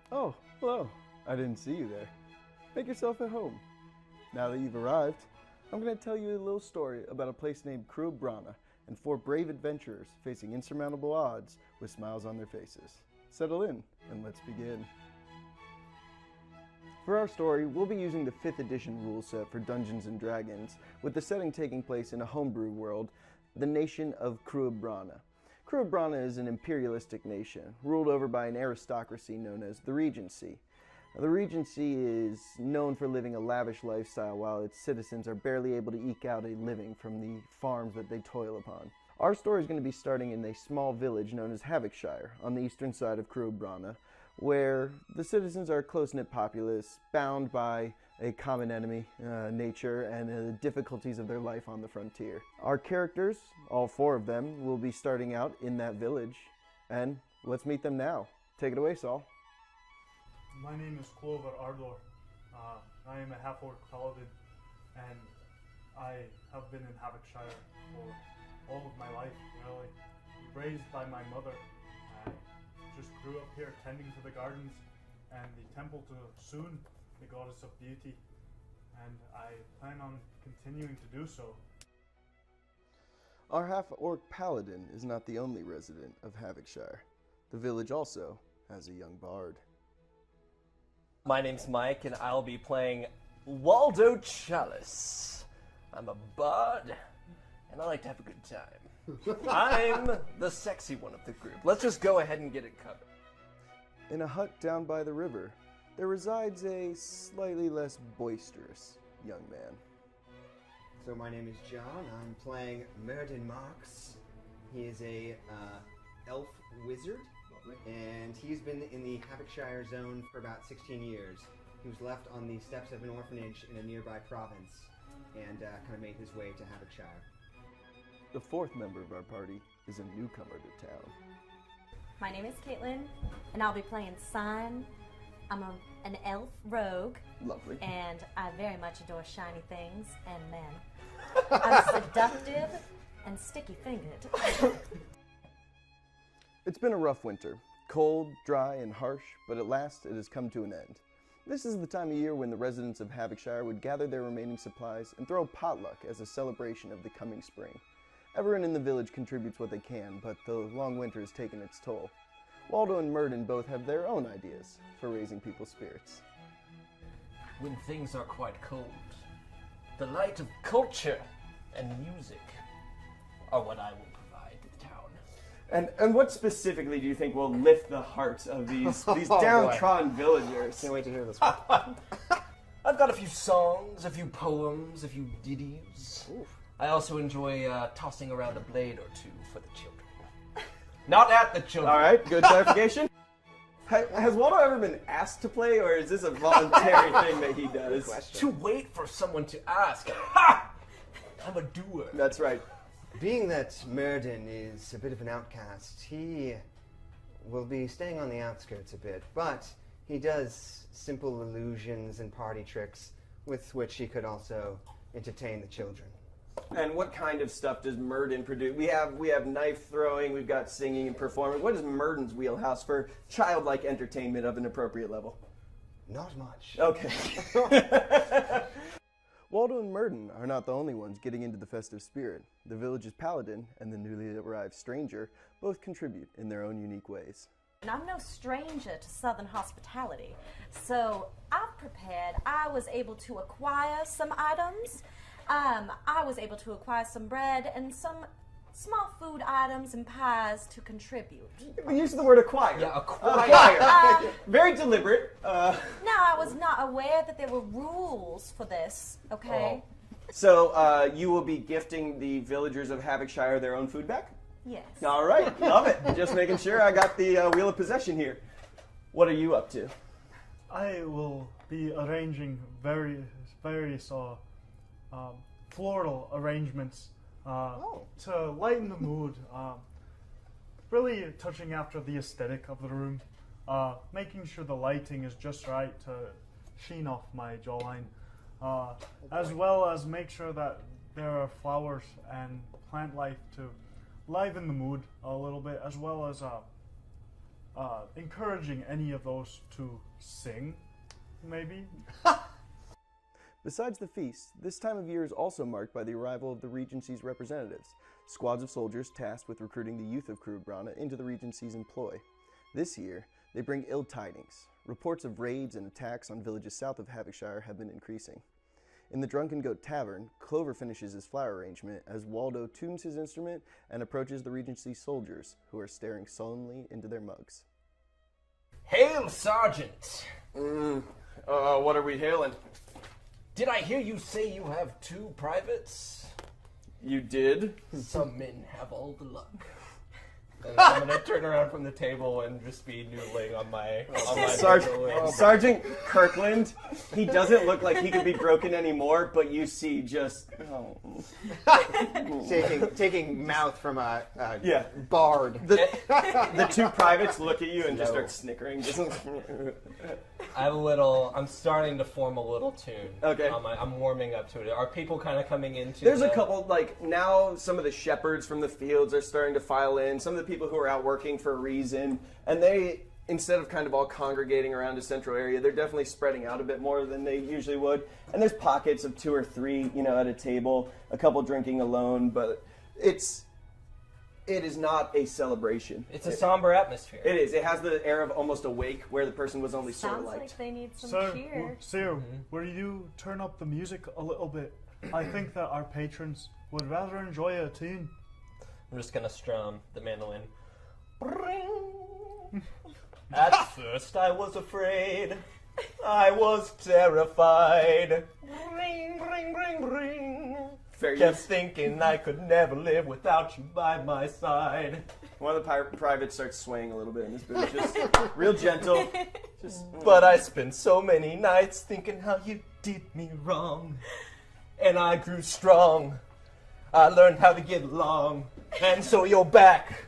Oh, hello. I didn't see you there. Make yourself at home. Now that you've arrived, I'm going to tell you a little story about a place named Cruib Brana and 4 brave adventurers facing insurmountable odds with smiles on their faces. Settle in and let's begin. For our story, we'll be using the 5th edition rule set for Dungeons & Dragons, with the setting taking place in a homebrew world, the nation of Cruib Brana. Cruib Brana is an imperialistic nation, ruled over by an aristocracy known as the Regency. The Regency is known for living a lavish lifestyle while its citizens are barely able to eke out a living from the farms that they toil upon. Our story is going to be starting in a small village known as Havocshire on the eastern side of Cruib Brana, where the citizens are a close-knit populace bound by a common enemy, nature, and the difficulties of their life on the frontier. Our characters, all 4 of them, will be starting out in that village, and let's meet them now. Take it away, Saul. My name is Clover Ardor. I am a half-orc paladin, and I have been in Havocshire for all of my life, really. Raised by my mother, I just grew up here tending to the gardens and the temple to Cyne, the goddess of beauty, and I plan on continuing to do so. Our half-orc paladin is not the only resident of Havocshire. The village also has a young bard. My name's Mike, and I'll be playing Waldo Chalice. I'm a bard, and I like to have a good time. I'm the sexy one of the group. Let's just go ahead and get it covered. In a hut down by the river, there resides a slightly less boisterous young man. So my name is John. I'm playing Myrdon Marks. He is a elf wizard, and he's been in the Havocshire zone for about 16 years. He was left on the steps of an orphanage in a nearby province, and kind of made his way to Havocshire. The 4th member of our party is a newcomer to town. My name is Caitlin, and I'll be playing Cyne. I'm an elf rogue. Lovely. And I very much adore shiny things and men. I'm seductive and sticky-fingered. It's been a rough winter. Cold, dry, and harsh, but at last it has come to an end. This is the time of year when the residents of Havocshire would gather their remaining supplies and throw potluck as a celebration of the coming spring. Everyone in the village contributes what they can, but the long winter has taken its toll. Waldo and Myrdon both have their own ideas for raising people's spirits. When things are quite cold, the light of culture and music are what I will provide to the town. And what specifically do you think will lift the hearts of these downtrodden villagers? Can't wait to hear this one. I've got a few songs, a few poems, a few ditties. Oof. I also enjoy tossing around a blade or 2 for the children. Not at the children. All right, good clarification. Has Waldo ever been asked to play, or is this a voluntary thing that he does? To wait for someone to ask. Ha! I'm a doer. That's right. Being that Myrdon is a bit of an outcast, he will be staying on the outskirts a bit, but he does simple illusions and party tricks with which he could also entertain the children. And what kind of stuff does Myrdon produce? We have knife throwing, we've got singing and performing. What is Myrdon's wheelhouse for childlike entertainment of an appropriate level? Not much. Okay. Waldo and Myrdon are not the only ones getting into the festive spirit. The village's paladin and the newly arrived stranger both contribute in their own unique ways. And I'm no stranger to southern hospitality, so I've prepared. I was able to acquire some items. I was able to acquire some bread and some small food items and pies to contribute. We use the word acquire. Yeah, acquire. Very deliberate. Now, I was not aware that there were rules for this, okay? So you will be gifting the villagers of Havocshire their own food back? Yes. All right, love it. Just making sure I got the wheel of possession here. What are you up to? I will be arranging various floral arrangements to lighten the mood. Really touching after the aesthetic of the room. Making sure the lighting is just right to sheen off my jawline. As well as make sure that there are flowers and plant life to liven the mood a little bit, as well as encouraging any of those to sing, maybe. Besides the feast, this time of year is also marked by the arrival of the Regency's representatives, squads of soldiers tasked with recruiting the youth of Cruib Brana into the Regency's employ. This year, they bring ill tidings. Reports of raids and attacks on villages south of Havocshire have been increasing. In the Drunken Goat Tavern, Clover finishes his flower arrangement as Waldo tunes his instrument and approaches the Regency's soldiers, who are staring sullenly into their mugs. Hail, Sergeant! What are we hailing? Did I hear you say you have 2 privates? You did? Some men have all the luck. And I'm gonna turn around from the table and just be noodling on my Sergeant Kirkland. He doesn't look like he could be broken anymore, but you see just taking mouth from a yeah. bard. The 2 privates look at you and just start snickering. I'm starting to form a little tune. Okay. I'm warming up to it. Are people kind of coming into There's a couple, like, now some of the shepherds from the fields are starting to file in. Some of the people who are out working for a reason. And they, instead of kind of all congregating around a central area, they're definitely spreading out a bit more than they usually would. And there's pockets of 2 or 3, at a table, a couple drinking alone, but it is not a celebration. It's a somber atmosphere. It is. It has the air of almost a wake where the person was only sort of Sounds liked. like they need some Sir, cheer. Sir, will you turn up the music a little bit? I think that our patrons would rather enjoy a tune. I'm just gonna strum the mandolin. At first I was afraid. I was terrified. Ring, ring, ring, ring. Kept thinking I could never live without you by my side. One of the privates starts swaying a little bit in his boots, just real gentle. But I spent so many nights thinking how you did me wrong. And I grew strong. I learned how to get along. And so you're back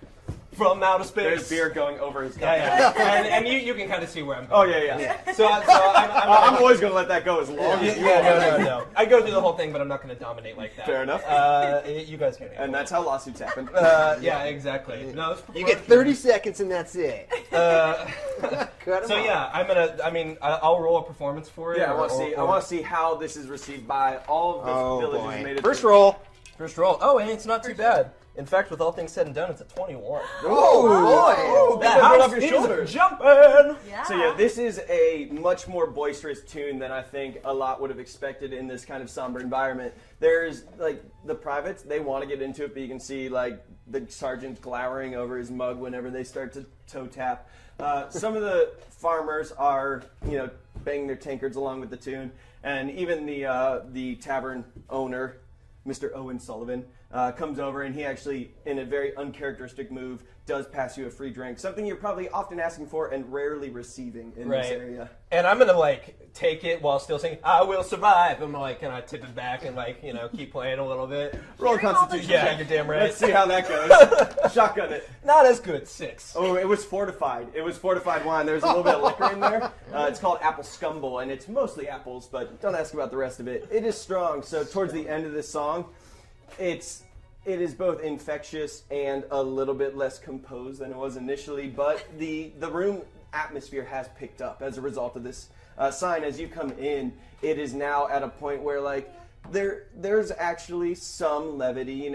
from outer space. There's beer going over his cup. Yeah. and you can kind of see where I'm Oh, going. yeah. So I'm always going to let that go as long as you want. No. I go through the whole thing, but I'm not going to dominate like that. Fair enough. You guys get it. And that's how lawsuits happen. Yeah, exactly. No, You get 30 seconds and that's it. Cut 'em So off. yeah, I'll roll a performance for it. Yeah, I want to see how this is received by all of the villagers who made it. First roll. First roll. Oh, and it's not too bad. In fact, with all things said and done, it's a 21. Oh, boy. That right house off your is shoulders. jumping! Yeah. So yeah, this is a much more boisterous tune than I think a lot would have expected in this kind of somber environment. There's, like, the privates, they want to get into it, but you can see, like, the sergeant glowering over his mug whenever they start to toe tap. Some of the farmers are, banging their tankards along with the tune, and even the tavern owner, Mr. Owen Sullivan, comes over, and he actually, in a very uncharacteristic move, does pass you a free drink. Something you're probably often asking for and rarely receiving in this area. And I'm going to, take it while still singing, I will survive. I'm kind of tip it back and, keep playing a little bit. Roll a constitution Yeah, check. you're damn right. Let's see how that goes. Shotgun it. Not as good, 6. Oh, it was fortified. It was fortified wine. There's a little bit of liquor in there. It's called apple scumble, and it's mostly apples, but don't ask about the rest of it. It is strong, so towards the end of this song, it is both infectious and a little bit less composed than it was initially, but the room atmosphere has picked up as a result of this. Cyne, as you come in, it is now at a point where, there's actually some levity,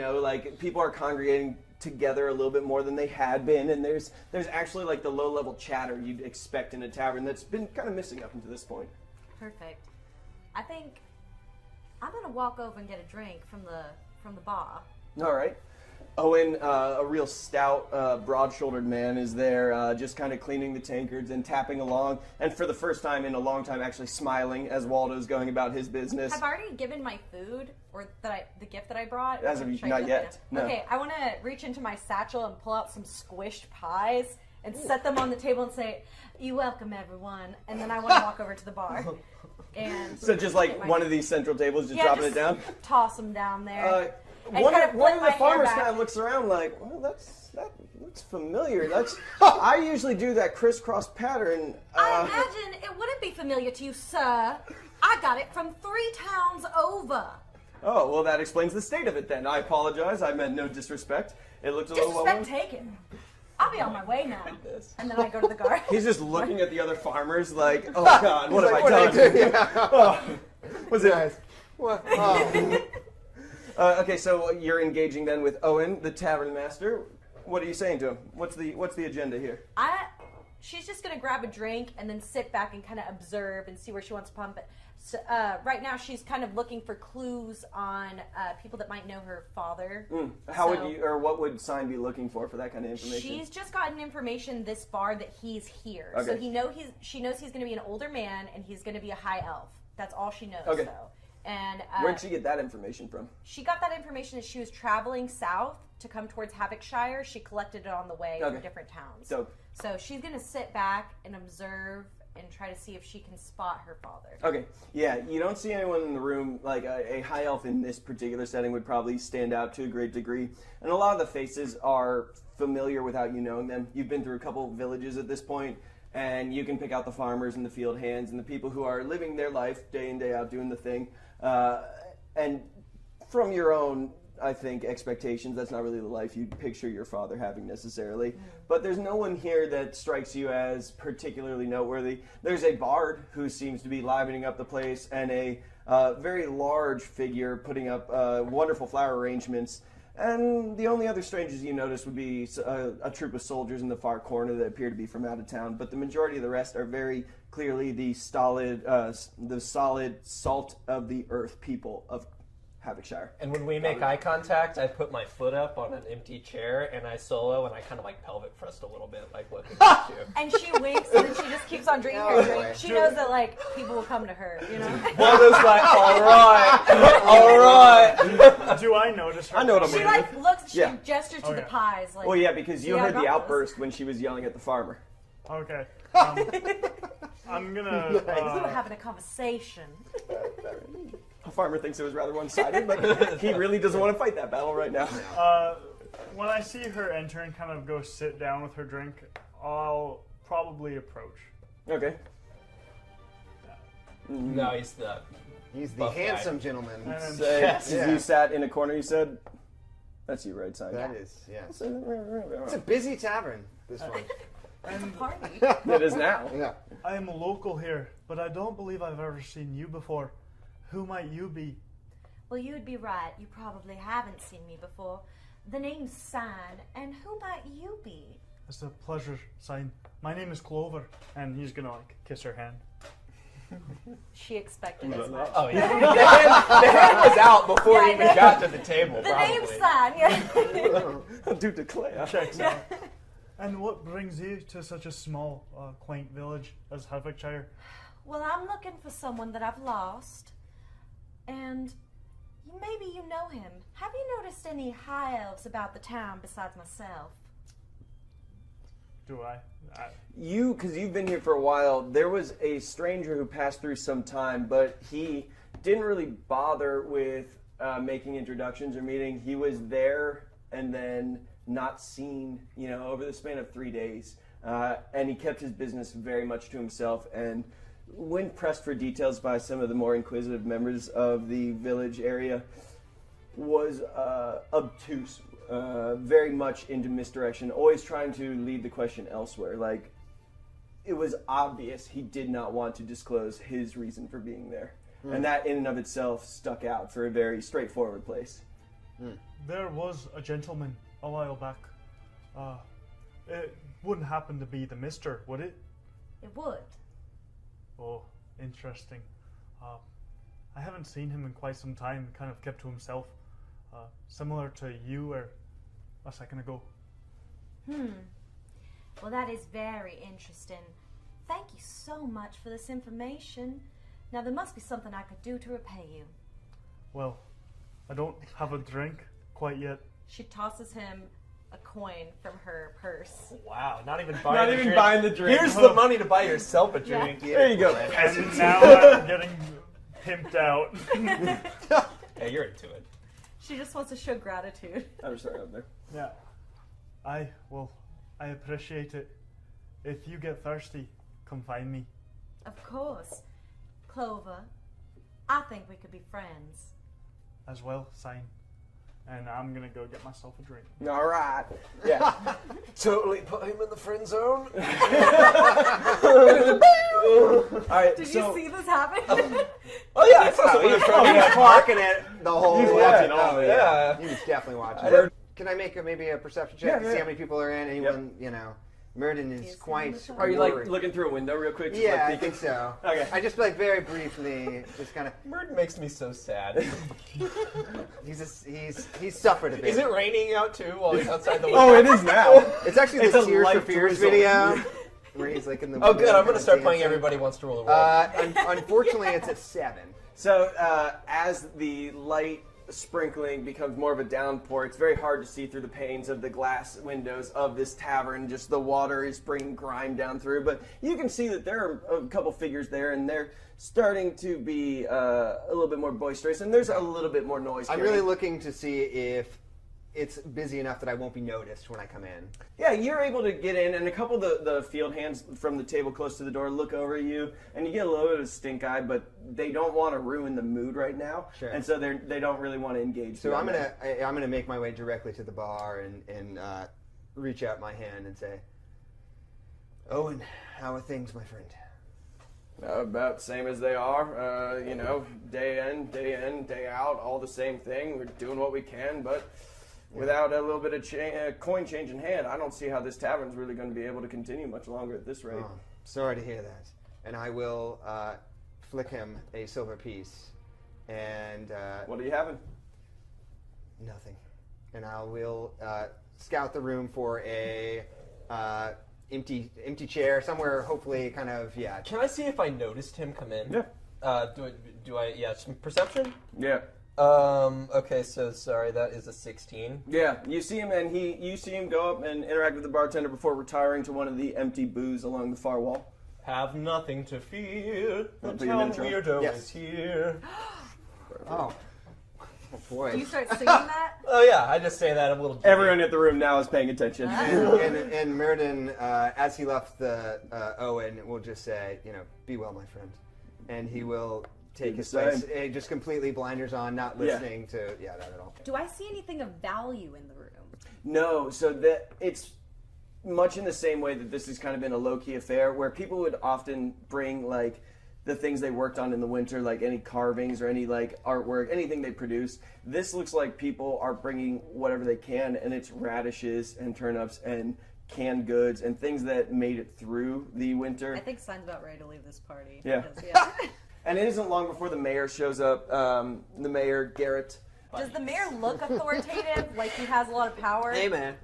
people are congregating together a little bit more than they had been, and there's actually, the low-level chatter you'd expect in a tavern that's been kind of missing up until this point. Perfect. I think I'm gonna walk over and get a drink from the bar. All right. Owen, a real stout, broad-shouldered man, is there just kind of cleaning the tankards and tapping along, and for the first time in a long time actually smiling as Waldo's going about his business. I've already given my food, or the gift that I brought. As of not yet. No. Okay, I want to reach into my satchel and pull out some squished pies and set them on the table and say, "You welcome, everyone." And then I want to walk over to the bar. And So just one of these central tables, just dropping it down? Toss them down there. And One kind of of flip the my hair farmers back. kind of looks around like, well, that looks familiar. I usually do that crisscross pattern. I imagine it wouldn't be familiar to you, sir. I got it from 3 towns over. Oh, well, that explains the state of it then. I apologize. I meant no disrespect. It looked a little Disrespect taken. I'll be on my way now. And then I go to the guard. He's just looking at the other farmers like, oh God, what have I done? Oh, was it? Guys, what? Oh. Okay, so you're engaging then with Owen, the tavern master. What are you saying to him? What's the agenda here? She's just gonna grab a drink and then sit back and kind of observe and see where she wants to pump it. So, right now, she's kind of looking for clues on people that might know her father. What would Cyne be looking for that kind of information? She's just gotten information this far that he's here. Okay. So she knows he's gonna be an older man and he's gonna be a high elf. That's all she knows. Okay. Though. And where'd she get that information from? She got that information as she was traveling south to come towards Havocshire. She collected it on the way from different towns. So she's going to sit back and observe and try to see if she can spot her father. Okay, yeah, you don't see anyone in the room, like a high elf in this particular setting would probably stand out to a great degree. And a lot of the faces are familiar without you knowing them. You've been through a couple villages at this point, and you can pick out the farmers and the field hands and the people who are living their life day in, day out, doing the thing. And from your own, I think, expectations, that's not really the life you'd picture your father having necessarily. Mm. But there's no one here that strikes you as particularly noteworthy. There's a bard who seems to be livening up the place, and a very large figure putting up wonderful flower arrangements. And the only other strangers you notice would be a troop of soldiers in the far corner that appear to be from out of town. But the majority of the rest are very clearly the solid salt of the earth people of Havocshire. And when we make eye contact, I put my foot up on an empty chair and I solo and I kind of like pelvic thrust a little bit, like looking at you. And she winks and then she just keeps on drinking her drink. She knows that like people will come to her, you know? Waldo's like, all right. Do I notice her? I know what I'm She doing. like looks, she gestures to the pies. Like, well, yeah, because you heard the this? outburst when she was yelling at the farmer. Okay. I'm gonna. We were having a conversation. The farmer thinks it was rather one-sided, but he really doesn't want to fight that battle right now. When I see her enter and kind of go sit down with her drink, I'll probably approach. Okay. No, he's the handsome gentleman. Yes. You sat in a corner, you said? That's you, right, Cyne? That is, yes. It's a busy tavern, this one. And party. It is now. Yeah. I am a local here, but I don't believe I've ever seen you before. Who might you be? Well, you'd be right. You probably haven't seen me before. The name's Cyne, and who might you be? It's a pleasure, Cyne. My name is Clover, and he's gonna like kiss her hand. She expected as much. Oh yeah. the hand was out before he even got to the table. The name's Cyne, yeah. Do declare. Checks out. And what brings you to such a small, quaint village as Havocshire? Well, I'm looking for someone that I've lost, and maybe you know him. Have you noticed any high elves about the town besides myself? Do I? Because you've been here for a while, there was a stranger who passed through some time, but he didn't really bother with making introductions or meeting. He was there and then not seen, over the span of 3 days. And he kept his business very much to himself. And when pressed for details by some of the more inquisitive members of the village area, was obtuse, very much into misdirection, always trying to lead the question elsewhere. Like, it was obvious he did not want to disclose his reason for being there. And that in and of itself stuck out for a very straightforward place. There was a gentleman a while back. It wouldn't happen to be the Mister, would it? It would. Oh, interesting. I haven't seen him in quite some time, kind of kept to himself. Similar to you a second ago. Well, that is very interesting. Thank you so much for this information. Now, there must be something I could do to repay you. Well, I don't have a drink quite yet. She tosses him a coin from her purse. Wow, not even buying the drink. Here's the money to buy yourself a drink. Yeah. There you go. And now I'm getting pimped out. Hey, you're into it. She just wants to show gratitude. I'm sorry up there. Yeah. I appreciate it. If you get thirsty, come find me. Of course. Clover, I think we could be friends. As well, Cyne. and I'm gonna go get myself a drink. All right. Yeah. Totally put him in the friend zone. All right. Did so, you see this happen? Oh yeah, I saw someone in front of me. Clocking it the whole He's way. watching all of it. Yeah. He was definitely watching. heard- Can I make maybe a perception check Yeah, to yeah. see how many people are in? Anyone, Myrdon is Yes, quite. Are you like worried. looking through a window real quick? Just, Yeah, like, I peeking? think so. Okay. I just like very briefly, just kind of. Myrdon makes me so sad. He's suffered a bit. Is it raining out too while he's outside the window? Oh, it is now. It's actually It's the a Tears for light Fears drizzle. video where he's like in the. Oh good, window I'm gonna start playing dancing. Everybody Wants to Rule the World. Unfortunately, it's at 7. So as the light sprinkling becomes more of a downpour, it's very hard to see through the panes of the glass windows of this tavern. Just the water is bringing grime down through, but you can see that there are a couple figures there, and they're starting to be a little bit more boisterous, and there's a little bit more noise. I'm carrying. really looking to see if it's busy enough that I won't be noticed when I come in. Yeah, you're able to get in, and a couple of the field hands from the table close to the door look over at you, and you get a little bit of stink eye, but they don't want to ruin the mood right now, Sure. and so they don't really want to engage. So I'm beyond that. gonna make my way directly to the bar and reach out my hand and say, Owen, how are things, my friend? About the same as they are, day in, day out, all the same thing. We're doing what we can, but without a little bit of coin change in hand, I don't see how this tavern's really going to be able to continue much longer at this rate. Oh, sorry to hear that. And I will flick him a silver piece and What are you having? nothing. And I will scout the room for a empty chair somewhere. Hopefully, kind of Can I see if I noticed him come in? Yeah. Do I? Yeah, some perception. Yeah. Okay, so sorry, that is a 16. Yeah, you see him, and you see him go up and interact with the bartender before retiring to one of the empty booths along the far wall. Have nothing to fear. The Put your town intro. weirdo Yes. is here. oh boy. Do you start singing that? Oh yeah, I just say that a little. Everyone in the room now is paying attention. and Myrdon, as he left the Owen, will just say, be well, my friend, and he will take his place, just completely blinders on, not listening to that at all. Do I see anything of value in the room? No, so that it's much in the same way that this has kind of been a low-key affair, where people would often bring like the things they worked on in the winter, like any carvings or any like artwork, anything they produce. This looks like people are bringing whatever they can, and it's radishes and turnips and canned goods and things that made it through the winter. I think Cyne's about ready to leave this party. Yeah. Because, And it isn't long before the mayor shows up. The mayor, Garrett. Does the mayor look authoritative, like he has a lot of power? Hey, man.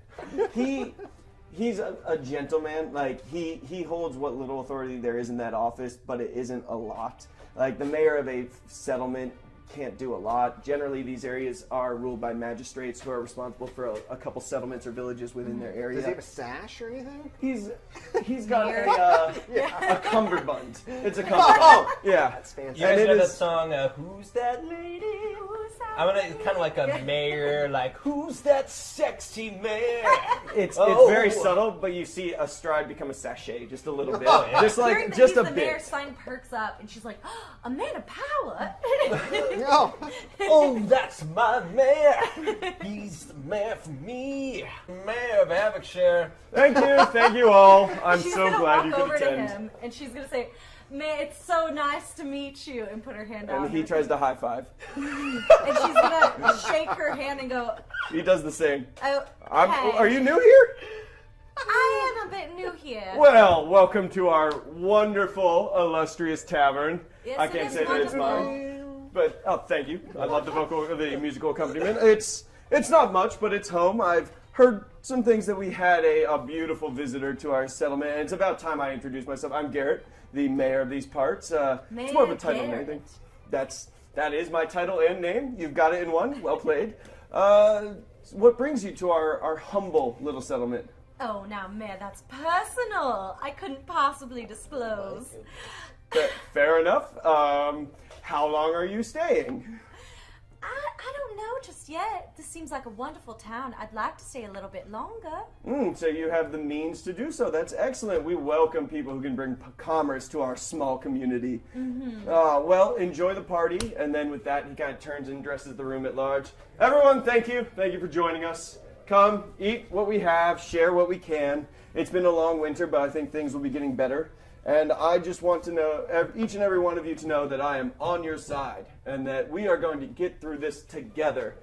He's a gentleman. Like he holds what little authority there is in that office, but it isn't a lot. Like the mayor of a settlement can't do a lot. Generally, these areas are ruled by magistrates who are responsible for a couple settlements or villages within their area. Does he have a sash or anything? He's got a cummerbund. It's a cummerbund. Oh! Yeah. That's fantastic. You guys And it know that is- song, Who's That Lady? Who's that? I'm gonna kind of like a mayor, like, who's that sexy man? It's Oh. very subtle, but you see a stride become a sachet just a little bit. Oh, yeah. Just Hearing like that just he's a the mayor, bit. Cyne perks up, and she's like, oh, a man of power. No. Oh, that's my mayor. He's the mayor for me. Mayor of Avonshire. Thank you all. I'm She's so gonna glad walk you could over attend. to him, and she's gonna say, "Man, it's so nice to meet you," and put her hand out. And he tries to high five. and she's gonna shake her hand and go, He does the same. "Oh, hey, Are you new here? I am a bit new here." Well, welcome to our wonderful, illustrious tavern. Yes, I it can't is say that it's wonderful. mine, but thank you. I love the musical accompaniment. It's not much, but it's home. I've heard some things that we had a beautiful visitor to our settlement, and it's about time I introduced myself. I'm Garrett, the mayor of these parts. It's more of a title than Garrett. anything. That is my title and name. You've got it in one. Well played. What brings you to our humble little settlement? Oh, now, Mayor, that's personal. I couldn't possibly disclose. Fair enough. How long are you staying? I don't know just yet. This seems like a wonderful town. I'd like to stay a little bit longer. So you have the means to do so. That's excellent. We welcome people who can bring commerce to our small community. Well, enjoy the party. And then with that, he kind of turns and addresses the room at large. Everyone, thank you. Thank you for joining us. Come, eat what we have, share what we can. It's been a long winter, but I think things will be getting better. And I just want to know, each and every one of you to know that I am on your side and that we are going to get through this together.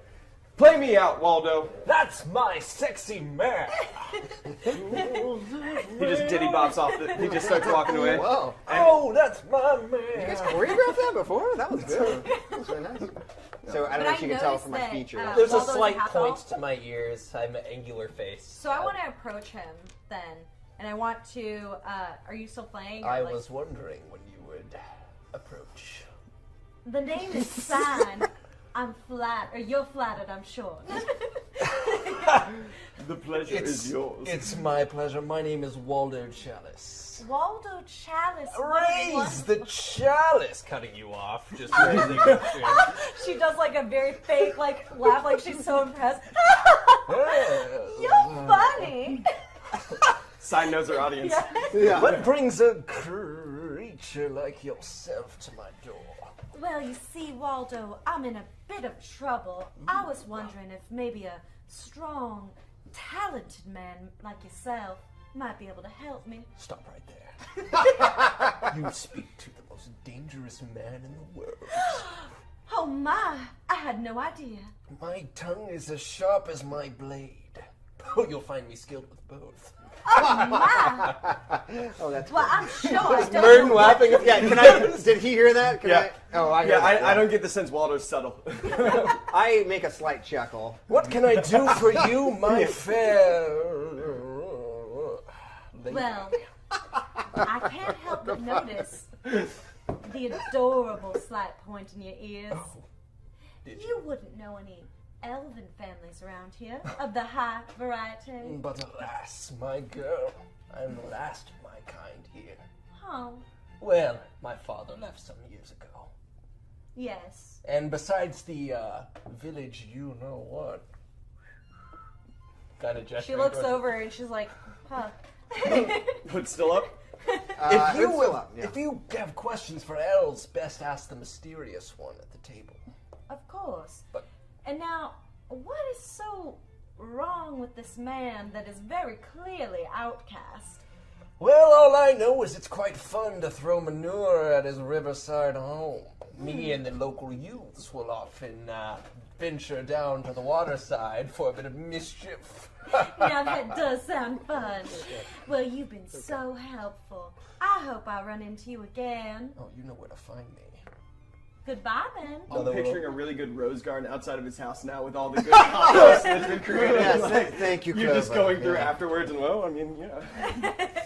Play me out, Waldo. That's my sexy man. He just diddy bops off. He just starts walking away. Whoa. Oh, that's my man. You guys choreographed that before? That was good. That was really nice. So I don't know if you can tell from my noticed features. that, There's a Waldo's slight half point elf. to my ears. I'm an angular face. So I want to approach him then, and I want to. Are you still playing? or, I like- was wondering when you would approach. The name is Cyne. I'm you're flattered, I'm sure. The pleasure is yours. It's my pleasure. My name is Waldo Chalice. Waldo Chalice. Raise the chalice! Cutting you off. Just raising the chin. She does like a very fake laugh, like she's so impressed. You're funny. Cyne knows her audience. Yeah. What brings a creature like yourself to my door? Well, you see, Waldo, I'm in a bit of trouble. I was wondering if maybe a strong, talented man like yourself might be able to help me. Stop right there. You speak to the most dangerous man in the world. Oh my, I had no idea. My tongue is as sharp as my blade. Oh, you'll find me skilled with both. Oh my. Oh, that's Well, I'm sure I don't Myrdon know laughing. Yeah, can I? Did he hear that? Can Yeah. I? Oh, I heard Yeah, that. I don't get the sense Waldo's subtle. I make a slight chuckle. What can I do for you, my fair lady? Well, I can't help but notice the adorable slight point in your ears. Did You wouldn't know any elven families around here of the high variety. But alas, my girl, I am the last of my kind here. Oh, Well, my father left some years ago. yes. And besides the village, you know what? Kind of gesture. She looks over and she's like, huh. Hood's still up? If you it's will, still up, yeah. if you have questions for elves, best ask the mysterious one at the table. Of course. But And now, what is so wrong with this man that is very clearly outcast? well, all I know is it's quite fun to throw manure at his riverside home. Me and the local youths will often venture down to the waterside for a bit of mischief. Now that does sound fun. Well, you've been so helpful. I hope I run into you again. Oh, you know where to find me. Goodbye then. I'm picturing a really good rose garden outside of his house now with all the good compost that's been created. Yes, Like, thank you, You're just Clover. going through Yeah. afterwards and, well, I mean, yeah.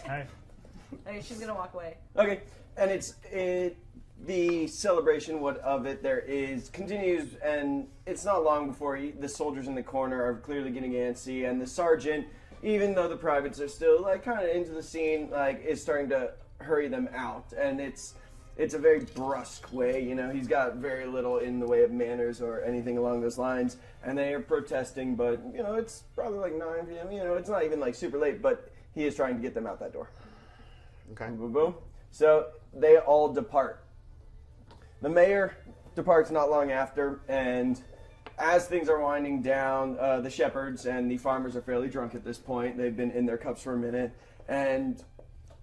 Hey. Okay, she's gonna walk away. Okay, and the celebration of it there is continues, and it's not long before the soldiers in the corner are clearly getting antsy, and the sergeant, even though the privates are still like kind of into the scene, like is starting to hurry them out, and it's a very brusque way. You know, he's got very little in the way of manners or anything along those lines, and they are protesting, but you know it's probably like 9 p.m. You know, it's not even like super late, but he is trying to get them out that door. Okay. Boom, boom, boom. So they all depart. The mayor departs not long after, and as things are winding down, the shepherds and the farmers are fairly drunk at this point. They've been in their cups for a minute, and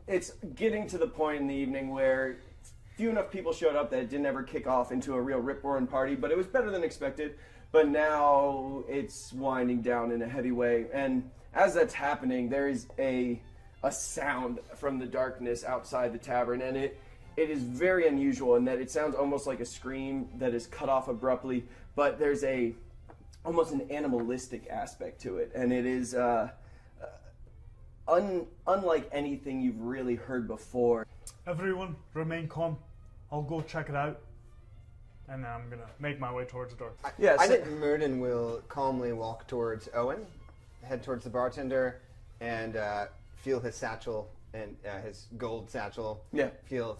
it's getting to the point in the evening where few enough people showed up that it didn't ever kick off into a real rip-roaring party, but it was better than expected. But now it's winding down in a heavy way, and as that's happening, there is a sound from the darkness outside the tavern, and it is very unusual in that it sounds almost like a scream that is cut off abruptly, but there's almost an animalistic aspect to it, and it is unlike anything you've really heard before. Everyone, remain calm. I'll go check it out. And then I'm gonna make my way towards the door. Yeah, I so- think Myrdon will calmly walk towards Owen, head towards the bartender, and feel his satchel and his gold satchel. Yeah. Feel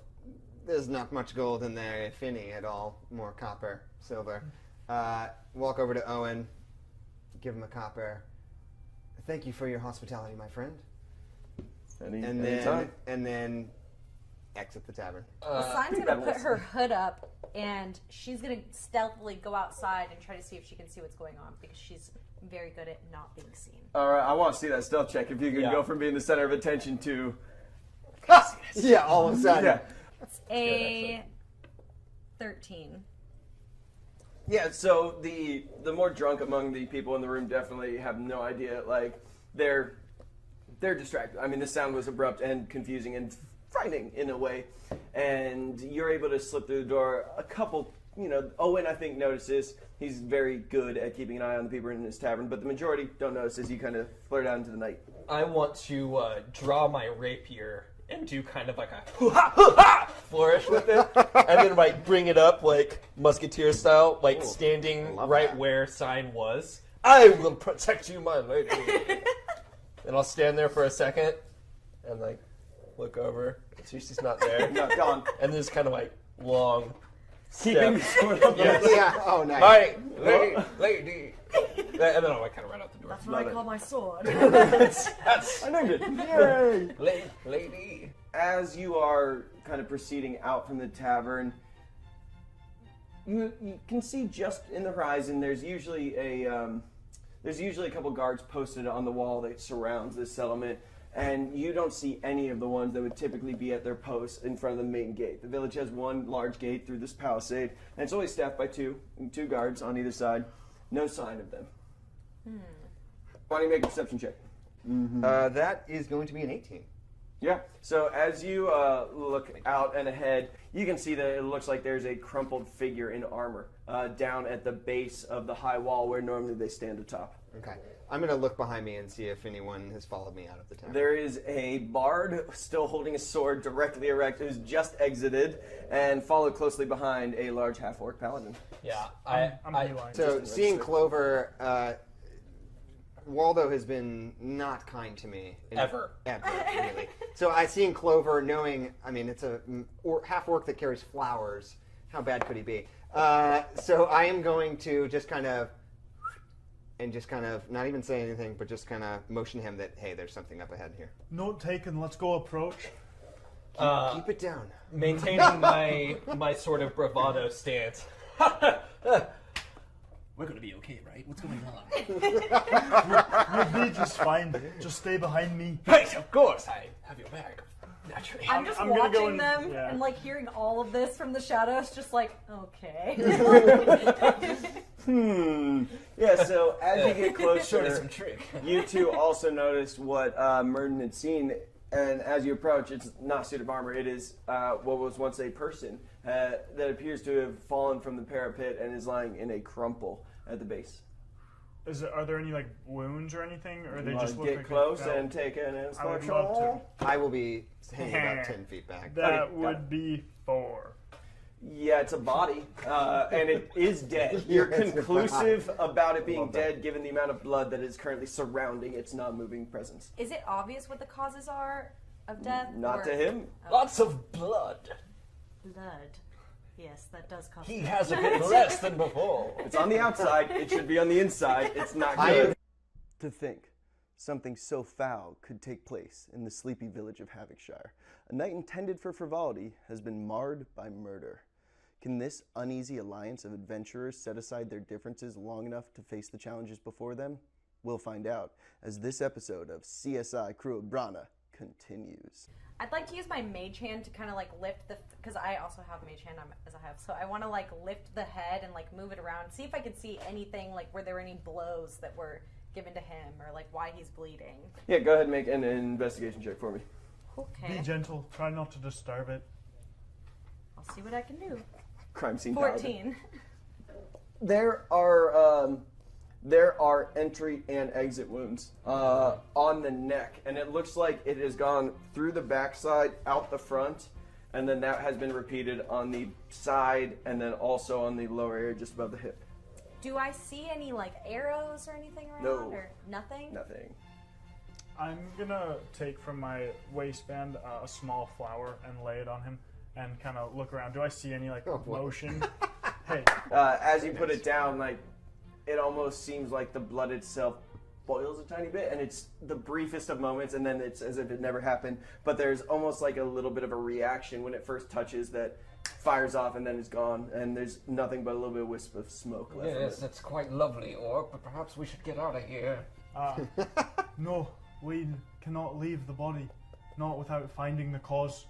there's not much gold in there, if any at all. More copper, silver. walk over to Owen, give him a copper. Thank you for your hospitality, my friend. Anytime. And then exit the tavern. Cyne's gonna put her hood up, and she's gonna stealthily go outside and try to see if she can see what's going on, because she's very good at not being seen. All right, I want to see that stealth check. If you can go from being the center of attention to... Yeah, all of a sudden. Yeah. It's a 13. Yeah, so the more drunk among the people in the room definitely have no idea. Like, they're distracted. I mean, the sound was abrupt and confusing and frightening in a way. And you're able to slip through the door. A couple, Owen, I think, notices. He's very good at keeping an eye on the people in his tavern, but the majority don't notice as you kind of flirt out into the night. I want to draw my rapier and do kind of like a hoo-ha flourish with it, and then like bring it up like musketeer style, like standing right where Cyne was. I will protect you, my lady. And I'll stand there for a second and like look over, see she's not there. Not gone. And then just kind of like long Keeping step. sort of... Yeah, oh, nice. Hi, lady. And then I'll like kind of run out the door. That's what I call my sword. That's I named it. Yay! lady. As you are kind of proceeding out from the tavern, you can see just in the horizon there's usually a couple guards posted on the wall that surrounds this settlement, and you don't see any of the ones that would typically be at their posts in front of the main gate. The village has one large gate through this palisade, and it's always staffed by two guards on either side. No sign of them. Why don't you make a perception check? That is going to be an 18. Yeah, so as you look out and ahead, you can see that it looks like there's a crumpled figure in armor down at the base of the high wall where normally they stand atop. Okay. I'm going to look behind me and see if anyone has followed me out of the tavern. There is a bard still holding a sword directly erect who's just exited, and followed closely behind a large half-orc paladin. Yeah, I'm beeline. So, seeing Clover, Waldo has been not kind to me. Ever, really. So, seeing Clover, knowing, I mean, it's a half-orc that carries flowers. How bad could he be? So, I am going to just kind of not even say anything, but just kind of motion him that, hey, there's something up ahead here. Note taken. Let's go approach. Keep it down. Maintaining my sort of bravado stance. We're gonna be okay, right? What's going on? You'll be just fine. Just stay behind me. Right, of course. I have your back. Naturally. I'm just I'm gonna watching go in- them yeah. and like hearing all of this from the shadows, just like, okay. Yeah, so as you get Showing closer, some trick. you two also noticed what Myrdon had seen, and as you approach, it's not suit of armor. It is what was once a person that appears to have fallen from the parapet and is lying in a crumple at the base. Are there any like wounds or anything, or they You just want look to get like close they fell? and take an I would instant love to. roll? I will be hanging about 10 feet back. That Okay, got would it. be 4. Yeah, it's a body, and it is dead. You're Yes, conclusive about it being Love that. dead given the amount of blood that is currently surrounding its non-moving presence. Is it obvious what the causes are of death? Not or- to him. Lots of blood. Blood. Yes, that does cause He death. has a bit less than before. It's on the outside. It should be on the inside. It's not I good. am- To think something so foul could take place in the sleepy village of Havocshire. A night intended for frivolity has been marred by murder. Can this uneasy alliance of adventurers set aside their differences long enough to face the challenges before them? We'll find out as this episode of CSI Cruib Brana continues. I'd like to use my mage hand to kind of like lift the, because I also have mage hand as I have, so I want to like lift the head and like move it around, see if I can see anything, like were there any blows that were given to him or like why he's bleeding. Yeah, go ahead and make an investigation check for me. Be Okay, gentle. Try not to disturb it. I'll see what I can do. Crime scene. paladin. 14. There are entry and exit wounds on the neck, and it looks like it has gone through the backside, out the front, and then that has been repeated on the side, and then also on the lower area just above the hip. Do I see any like arrows or anything around? No. Or nothing? Nothing. I'm gonna take from my waistband a small flower and lay it on him and kind of look around. Do I see any like Oh, boy. motion? Hey, As you put it down, like it almost seems like the blood itself boils a tiny bit, and it's the briefest of moments, and then it's as if it never happened. But there's almost like a little bit of a reaction when it first touches that fires off, and then it's gone, and there's nothing but a little bit of wisp of smoke left. Yes, that's quite lovely, Orc, but perhaps we should get out of here. no, we cannot leave the body, not without finding the cause.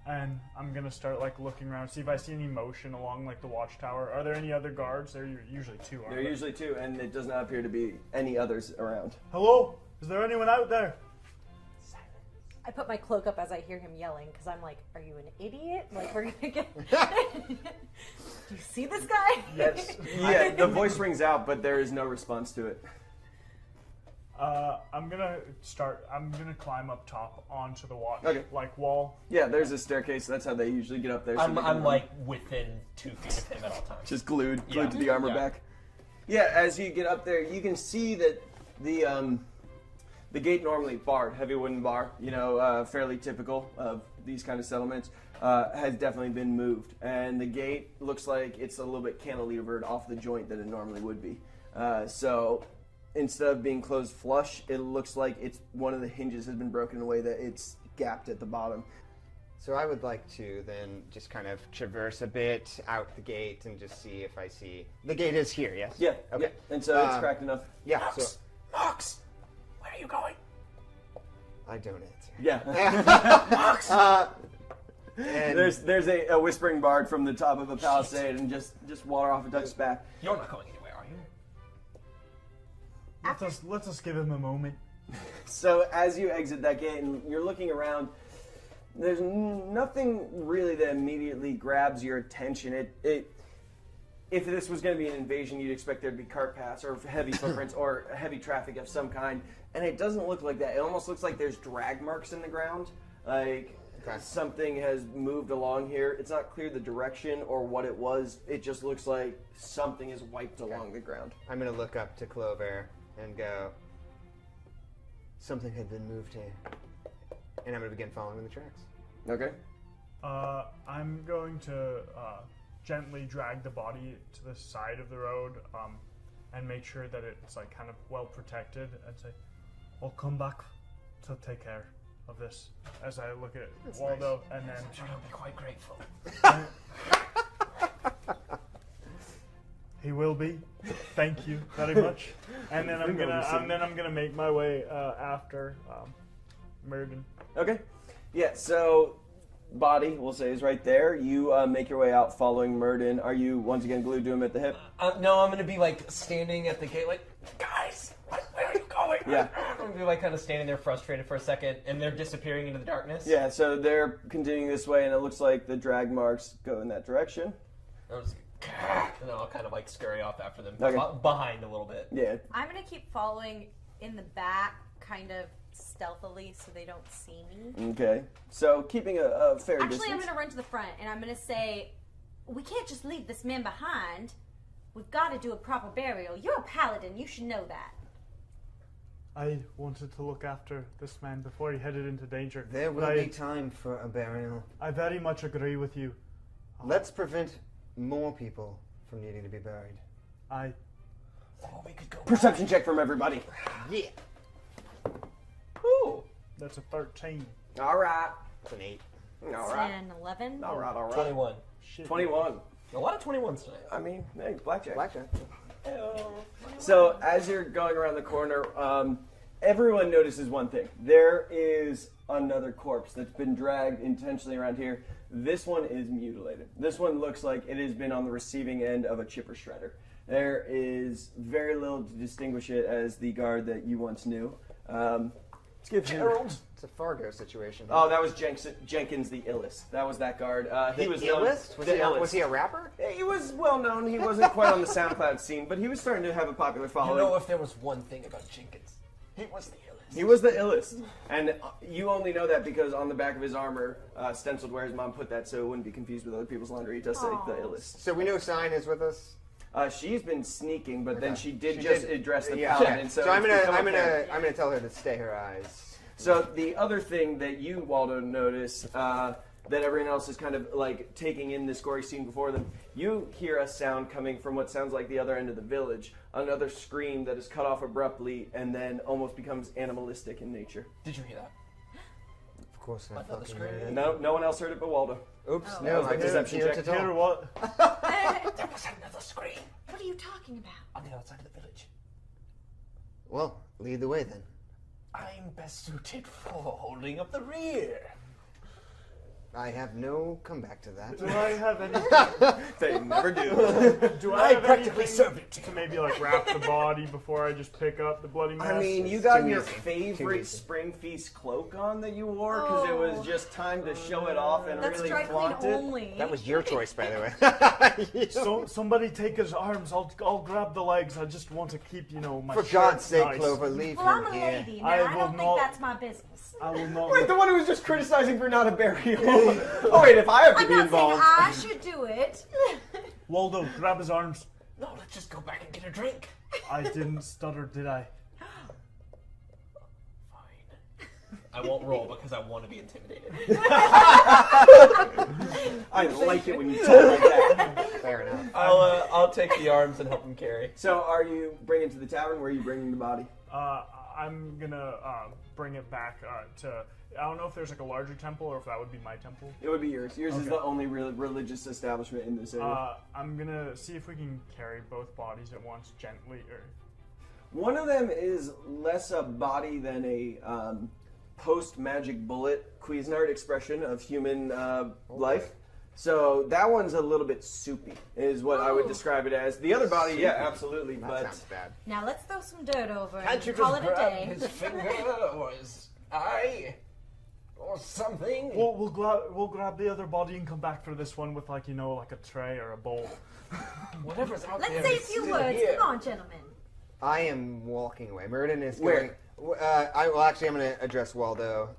And I'm gonna start like looking around, see if I see any motion along like the watchtower. Are there any other guards? There are usually two, aren't There are there? usually two, and it does not appear to be any others around. Hello? Is there anyone out there? I put my cloak up as I hear him yelling because I'm like, "Are you an idiot? Like, we're gonna get." Do you see this guy? Yes. Yeah, the voice rings out, but there is no response to it. I'm gonna climb up top onto the wall. Yeah, there's a staircase. That's how they usually get up there. So I'm they can run. like within 2 feet of him at all times. Just glued Yeah. to the armor Yeah. back. Yeah, as you get up there, you can see that the gate normally barred, heavy wooden bar, fairly typical of these kind of settlements, has definitely been moved, and the gate looks like it's a little bit cantilevered off the joint that it normally would be. So instead of being closed flush, it looks like it's one of the hinges has been broken in a way that it's gapped at the bottom. So I would like to then just kind of traverse a bit out the gate and just see if I see... The gate is here, yes? Yeah, Okay. yeah. And so it's cracked enough. Yeah, Mox! so... Mox! Where are you going? I don't answer. Yeah. And There's a whispering bard from the top of a palisade and just water off a duck's back. You're not going anywhere, are you? Let us give him a moment. So as you exit that gate and you're looking around, there's nothing really that immediately grabs your attention. If this was going to be an invasion, you'd expect there to be cart paths or heavy footprints or heavy traffic of some kind, and it doesn't look like that. It almost looks like there's drag marks in the ground, like something has moved along here. It's not clear the direction or what it was. It just looks like something is wiped along the ground. I'm going to look up to Clover and go, something had been moved here. And I'm going to begin following the tracks. Okay. I'm going to gently drag the body to the side of the road and make sure that it's like kind of well protected and say, I'll come back to take care of this as I look at Waldo and then I'm sure he'll be quite grateful. he will be. Thank you very much. And then I'm gonna make my way after Myrdon. Okay. Yeah, so body, we'll say, is right there. You make your way out following Myrdon. Are you once again glued to him at the hip? No, I'm gonna be like standing at the gate, like, guys, where are you going? Yeah. I'm gonna be like kind of standing there, frustrated for a second, and they're disappearing into the darkness. Yeah, so they're continuing this way, and it looks like the drag marks go in that direction. And then I'll kind of like scurry off after them, Okay. behind a little bit. Yeah. I'm gonna keep following in the back, kind of stealthily, so they don't see me. Okay. So keeping a fair Actually, distance. I'm gonna run to the front and I'm gonna say, "We can't just leave this man behind. We've got to do a proper burial. You're a paladin. You should know that." I wanted to look after this man before he headed into danger. There but will be time for a burial. I very much agree with you. Let's prevent more people from needing to be buried. We could go. Perception check from everybody. Yeah. Ooh. That's a 13. All right. It's an 8. All right. 10, 11. All right. All right. 21. Shit. 21. A lot of 21s tonight. I mean, hey, blackjack. Blackjack. So as you're going around the corner, everyone notices one thing. There is another corpse that's been dragged intentionally around here. This one is mutilated. This one looks like it has been on the receiving end of a chipper shredder. There is very little to distinguish it as the guard that you once knew. Let's give Harold. It's a Fargo situation. Oh, that was Jenkins the Illest. That was that guard. He was known- Illest? Was he a rapper? He was well known. He wasn't quite on the SoundCloud scene, but he was starting to have a popular You following. know, if there was one thing about Jenkins, he was the illest. He was the illest, and you only know that because on the back of his armor, stenciled where his mom put that, so it wouldn't be confused with other people's laundry. It does say the illest. So we know Cyne is with us. She's been sneaking, but then she did She just did. address the Yeah. paladin. So So I'm it's become gonna apparent. tell her to stay her eyes. So the other thing that you, Waldo, notice, that everyone else is kind of like taking in this gory scene before them, you hear a sound coming from what sounds like the other end of the village. Another scream that is cut off abruptly and then almost becomes animalistic in nature. Did you hear that? Of course I Another fucking heard it. No one else heard it but Waldo. Oops, Oh. no, That was I my didn't deception hear it check. at Hear all. what? There was another scream What are you talking about? on the outside of the village. Well, lead the way then. I'm best suited for holding up the rear. I have no comeback to that. Do I have anything? They never do. Do I I have practically anything served it to to maybe like wrap the body before I just pick up the bloody mess? I mean, you got Too your easy. Too favorite easy. Spring Feast cloak on that you wore because it was just time to show it off and That's really dry clean flaunt it. only. That was your choice, by the way. So somebody take his arms. I'll grab the legs. I just want to keep my. For shirt God's sake, nice. Clover, leave Well, I'm him a here. lady. Now, I I will don't think not- that's my business. I will not. Wait, the one who was just criticizing for not a burial. Oh wait, if I have to I'm be not involved. saying I should do it. Waldo, grab his arms. No, let's just go back and get a drink. I didn't stutter, did I? Fine. I won't roll because I want to be intimidated. I like it when you talk like that. Fair enough. I'll take the arms and help him carry. So, are you bringing it to the tavern? Where are you bringing the body? I'm gonna bring it back to. I don't know if there's like a larger temple or if that would be my temple. It would be yours. Yours is Okay. the only real religious establishment in this area. I'm gonna see if we can carry both bodies at once gently. Or One of them is less a body than a post-magic bullet Cuisinart expression of human life. So that one's a little bit soupy, is what I would Oh. describe it as. The other body, yeah, absolutely, That but sounds bad. Now let's throw some dirt over Can't you and call just it a grab day. his finger or his eye or something? we'll grab the other body and come back for this one with like a tray or a bowl. Whatever's out Let's there say a is few still words. here. Come on, gentlemen. I am walking away. Myrdon is Where? going. Actually, I'm going to address Waldo.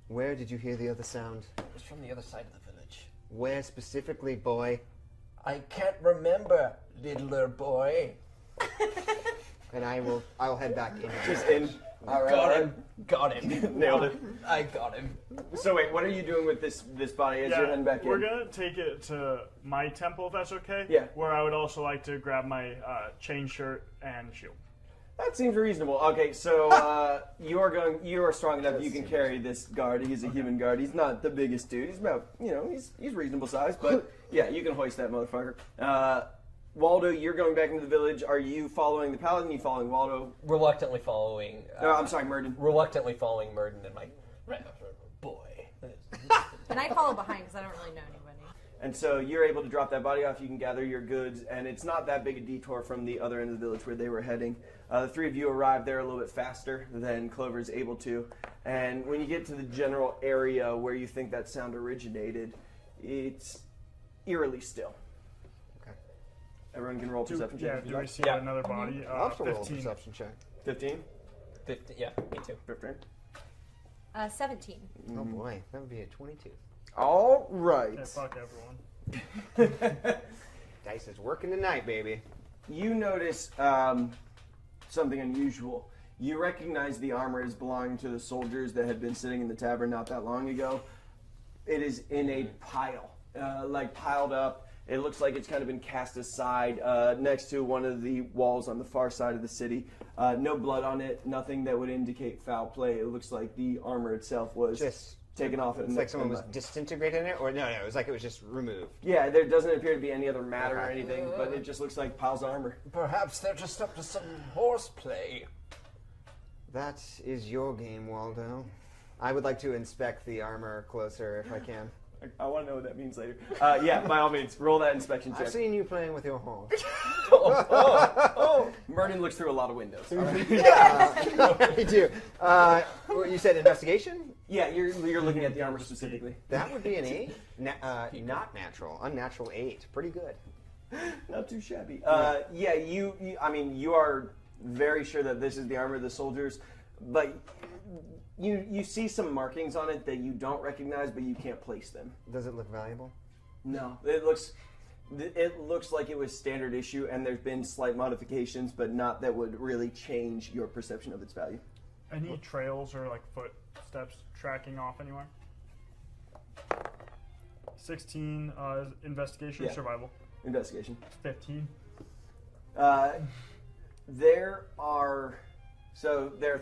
Where did you hear the other sound? It was from the other side of the village. Where specifically, boy? I can't remember, littler boy. And I'll head back in. just in. All right, Got him. Got him. Nailed it. I got him. So wait, what are you doing with this body as you're heading back in? we're gonna take it to my temple if that's okay. Yeah. Where I would also like to grab my chain shirt and shield. That seems reasonable. Okay, so you are strong enough. You can carry this guard. He's a human guard. He's not the biggest dude. He's about he's reasonable size, but yeah, you can hoist that motherfucker. Waldo, you're going back into the village. Are you following the paladin? You following Waldo? Reluctantly following. I'm sorry, Myrdon. Reluctantly following Myrdon and my boy. And I follow behind because I don't really know anybody. And so you're able to drop that body off. You can gather your goods, and it's not that big a detour from the other end of the village where they were heading. The three of you arrive there a little bit faster than Clover's able to. And when you get to the general area where you think that sound originated, it's eerily still. Okay. Everyone can roll perception check. if you'd do we like. see Yeah. another body? I'll have to roll a 15. perception check. 15? 50, yeah, me too. 15. 17. Oh boy, that would be a 22. All right. Yeah, fuck everyone. Dice is working tonight, baby. You notice something unusual. You recognize the armor as belonging to the soldiers that had been sitting in the tavern not that long ago. It is in a pile, piled up. It looks like it's kind of been cast aside next to one of the walls on the far side of the city. No blood on it, nothing that would indicate foul play. It looks like the armor itself was Just taken off. It's like someone was disintegrating it, or no, it was like it was just removed. Yeah, there doesn't appear to be any other matter or Okay. anything, but it just looks like piles of armor. Perhaps they're just up to some horseplay. That is your game, Waldo. I would like to inspect the armor closer if I can. I want to know what that means later. Yeah, by all means, roll that inspection check. I've seen you playing with your horse. Myrdon looks through a lot of windows. All right. I do. You said investigation? Yeah, you're looking at the armor specifically. That would be an 8. Not natural. Unnatural 8. Pretty good. Not too shabby. Yeah, you are very sure that this is the armor of the soldiers, but you see some markings on it that you don't recognize, but you can't place them. Does it look valuable? No, it looks like it was standard issue, and there's been slight modifications, but not that would really change your perception of its value. Any trails or like footsteps tracking off anywhere? 16 investigation Yeah. survival. Investigation. 15. There are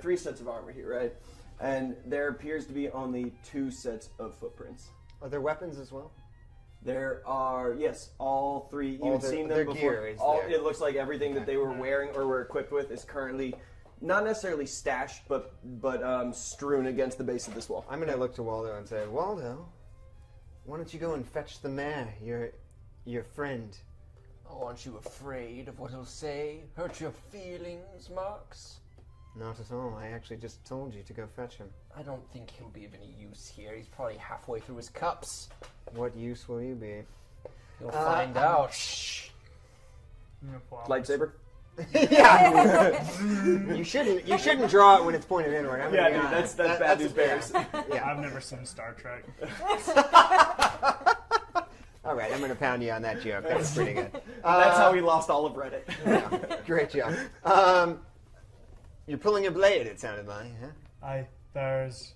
3 sets of armor here, right? And there appears to be only 2 sets of footprints. Are there weapons as well? There are, yes, all 3. All You've seen them their before. gear is All, there. it looks like everything that they were wearing or were equipped with is currently not necessarily stashed, but strewn against the base of this wall. I'm going to look to Waldo and say, Waldo, why don't you go and fetch the mayor, your friend? Oh, aren't you afraid of what he'll say? Hurt your feelings, Marks? Not at all. I actually just told you to go fetch him. I don't think he'll be of any use here. He's probably halfway through his cups. What use will you be? You'll find out. Shh. I'm gonna pull out my Lightsaber? Yeah. you shouldn't draw it when it's pointed inward. I'm gonna be dude, honest. that's bad news bears. Yeah. I've never seen Star Trek. All right, I'm going to pound you on that joke. That was pretty good. That's how we lost all of Reddit. Yeah, great job. You're pulling a blade, it sounded like, huh? There's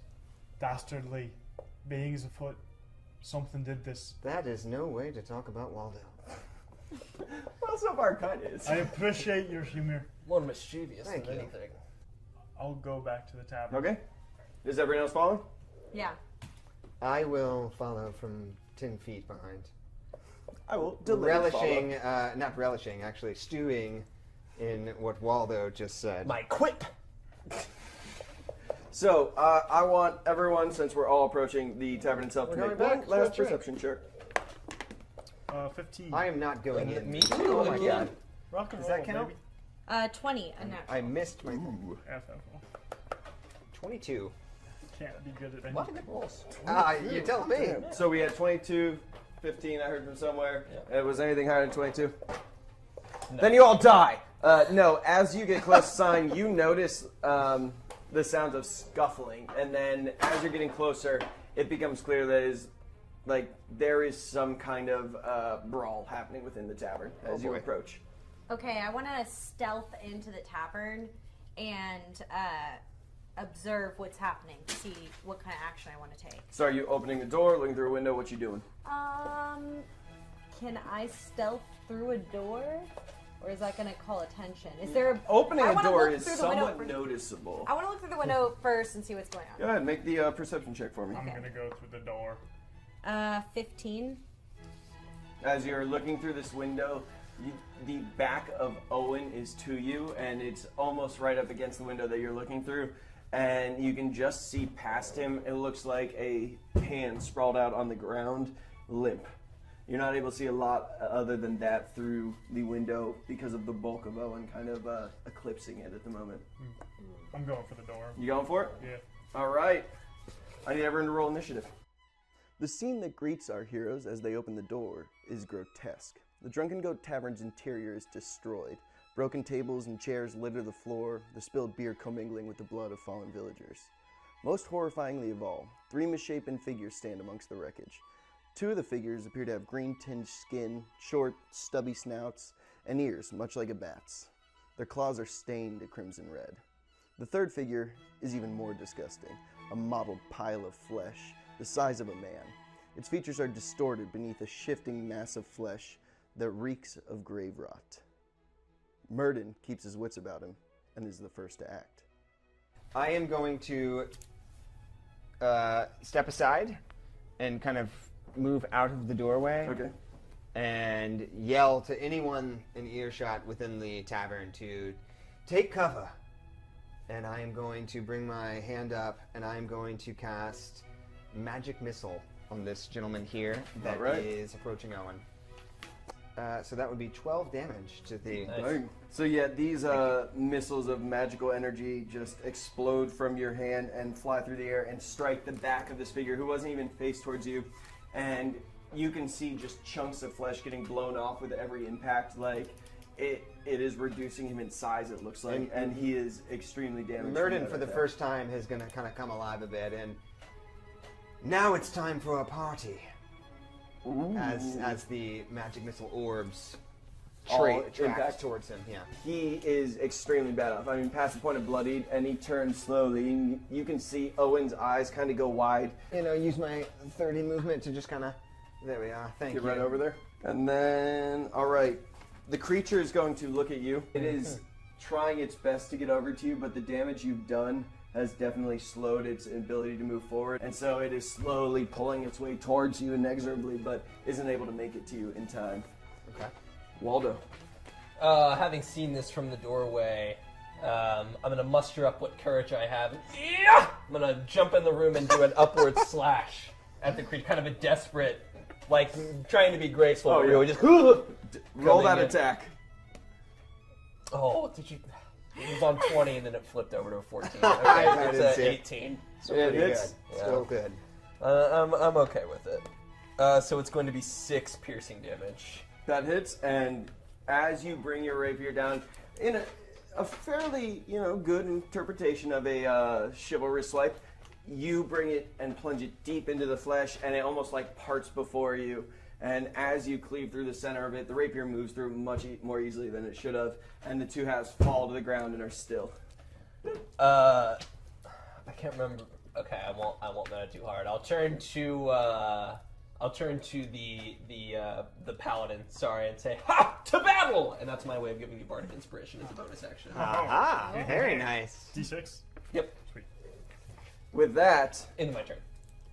dastardly beings afoot. Something did this. That is no way to talk about Waldo. Well, so far, kind of is. I appreciate your humor. More mischievous Thank than you. anything. I'll go back to the tavern. Okay. Is everyone else following? Yeah. I will follow from 10 feet behind. I will. Relishing, not relishing, actually stewing in what Waldo just said. My quip! So, I want everyone, since we're all approaching the tavern itself, to We're make going one back? last That's right. perception check. 15. I am not going And in. me too, Oh my again. god. Rock and Does roll, that count? baby. 20, a natural. I missed my FFO. 22. Can't be good at A lot of anything. good rolls. You tell me. So we had 22, 15, I heard from somewhere. Was anything higher than 22? No. Then you all die. No, as you get close to Cyne, you notice the sounds of scuffling, and then as you're getting closer, it becomes clear that there is some kind of brawl happening within the tavern as you boy. approach. Okay, I want to stealth into the tavern and observe what's happening to see what kind of action I want to take. So are you opening the door, looking through a window? What you doing? Can I stealth through a door? Or is that going to call attention? Is there Opening I a wanna door look is through the window somewhat first. noticeable. I want to look through the window first and see what's going Go on. ahead, make the perception check for me. I'm Okay. gonna go through the door. 15. As you're looking through this window, the back of Owen is to you, and it's almost right up against the window that you're looking through, and you can just see past him. It looks like a hand sprawled out on the ground, limp. You're not able to see a lot other than that through the window because of the bulk of Owen kind of eclipsing it at the moment. I'm going for the door. You going for it? Yeah. All right. I need everyone to roll initiative. The scene that greets our heroes as they open the door is grotesque. The Drunken Goat Tavern's interior is destroyed. Broken tables and chairs litter the floor, the spilled beer commingling with the blood of fallen villagers. Most horrifyingly of all, 3 misshapen figures stand amongst the wreckage. 2 of the figures appear to have green-tinged skin, short, stubby snouts, and ears much like a bat's. Their claws are stained a crimson red. The 3rd figure is even more disgusting, a mottled pile of flesh, the size of a man. Its features are distorted beneath a shifting mass of flesh that reeks of grave rot. Myrdon keeps his wits about him and is the first to act. I am going to step aside and kind of move out of the doorway. Okay. And yell to anyone in earshot within the tavern to take cover. And I am going to bring my hand up and I am going to cast Magic Missile on this gentleman here that is approaching Owen. So that would be 12 damage to the... Nice. So yeah, these missiles of magical energy just explode from your hand and fly through the air and strike the back of this figure who wasn't even faced towards you. And you can see just chunks of flesh getting blown off with every impact. Like, it is reducing him in size, it looks like, and he is extremely damaged. Myrdon, for the first time, is going to kind of come alive a bit, and now it's time for a party. As the magic missile orbs track impact towards him. Yeah. He is extremely bad off. I mean, past the point of bloodied, and he turns slowly. And you can see Owen's eyes kind of go wide. You know, use my 30 movement to just kind of There we are. Thank Get you. right over there. And then, all right, the creature is going to look at you. It is trying its best to get over to you, but the damage you've done has definitely slowed its ability to move forward. And so it is slowly pulling its way towards you inexorably, but isn't able to make it to you in time. Okay. Waldo. Having seen this from the doorway, I'm gonna muster up what courage I have. Yeah! I'm gonna jump in the room and do an upward slash at the creature, kind of a desperate, like trying to be graceful. Oh, but yeah. really just Roll that in. attack. Oh, did you? It was on 20 and then it flipped over to a 14. I Okay, didn't it's see a it. 18. So Yeah, pretty it's- good. yeah. Still good. I'm okay with it. So it's going to be 6 piercing damage. That hits, and as you bring your rapier down, in a fairly, good interpretation of a chivalrous swipe, you bring it and plunge it deep into the flesh, and it almost like parts before you. And as you cleave through the center of it, the rapier moves through much more easily than it should have, and the two halves fall to the ground and are still. I can't remember. Okay, I won't let it too hard. I'll turn to the paladin. Sorry, and say, "Ha! To battle!" And that's my way of giving you bardic inspiration as a bonus action. Aha! Very nice. D6. Yep. Sweet. With that, Into my turn.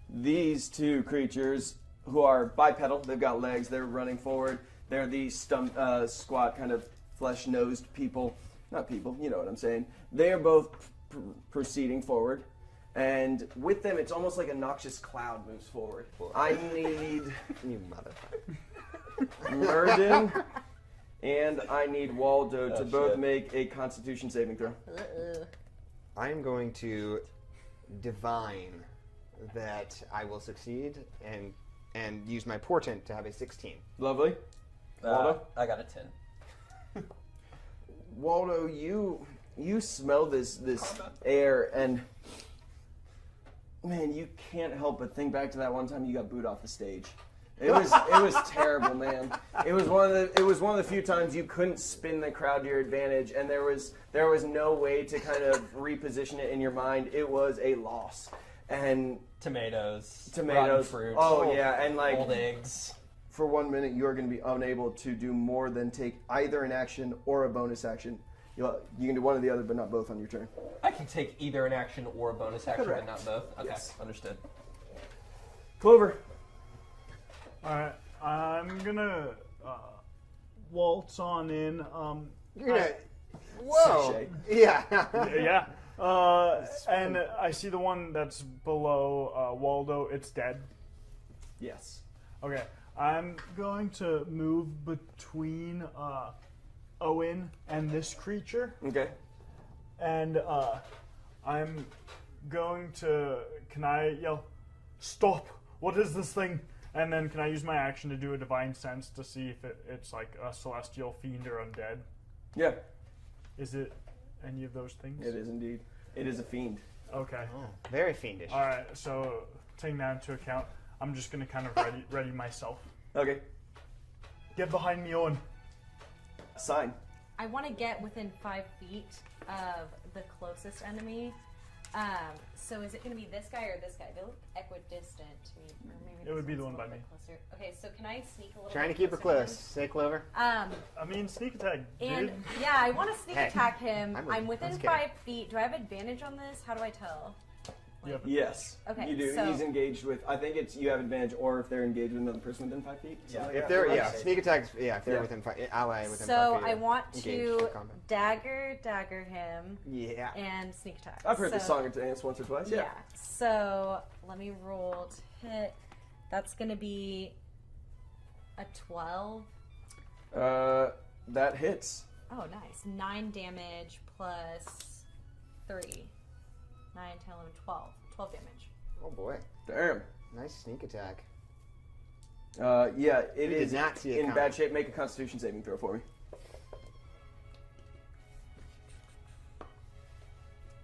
these two creatures, who are bipedal, they've got legs, they're running forward. They're these squat, kind of flesh-nosed people. Not people, you know what I'm saying. They are both proceeding forward. And with them, it's almost like a noxious cloud moves forward. I need You motherfucker. Myrdon and I need Waldo to Oh, both shit. make a Constitution saving throw. I am going to divine that I will succeed and use my portent to have a 16. Lovely. Waldo? I got a 10. Waldo, you smell this air, and man, you can't help but think back to that one time you got booed off the stage. It was terrible, man. It was one of the few times you couldn't spin the crowd to your advantage, and there was no way to kind of reposition it in your mind. It was a loss. And Tomatoes. tomatoes, Rotten fruit. oh yeah, and like Old eggs. for 1 minute, you are going to be unable to do more than take either an action or a bonus action. You can do one or the other, but not both on your turn. I can take either an action or a bonus action, Correct. but not both. Okay, Yes. understood. Clover. Alright, I'm gonna waltz on in. You're gonna. Whoa! Sachet. Yeah. Yeah. And I see the one that's below Waldo. It's dead. Yes. Okay. I'm going to move between Owen and this creature. Okay. And I'm going to. Can I yell, "Stop! What is this thing?" And then can I use my action to do a divine sense to see if it's like a celestial fiend or undead? Yeah, Is it any of those things? it is indeed. It is a fiend. Okay. Oh, very fiendish. All right. So taking that into account, I'm just gonna kind of ready myself. Okay. Get behind me, Owen. Cyne. I want to get within 5 feet of the closest enemy. So is it going to be this guy or this guy? They look equidistant to me. Or maybe It would this be the one's one a by little me. bit closer. Okay, so can I sneak a little Trying to bit keep her closer to close. Say, Clover. him? I mean, sneak attack, dude. And yeah, I want to sneak Hey, attack him. I'm I'm within just kidding. 5 feet. Do I have advantage on this? How do I tell? Yep. Yes. Okay, You do. so- He's engaged with. I think it's you have advantage, or if they're engaged with another person within 5 feet. Yeah. If they're right. sneak attacks. Yeah, if they're Yeah. within 5, ally within 5 So feet. I want engaged to in combat. dagger him Yeah. and sneak attack. I've heard this So- song and dance once or twice. Yeah. So let me roll to hit. That's going to be a 12. That hits. Oh, nice. 9 damage plus 3. 9, 10, 11, 12. 12 damage. Oh boy. Damn. Nice sneak attack. Yeah, it You is did not see it in coming. bad shape. Make a Constitution saving throw for me.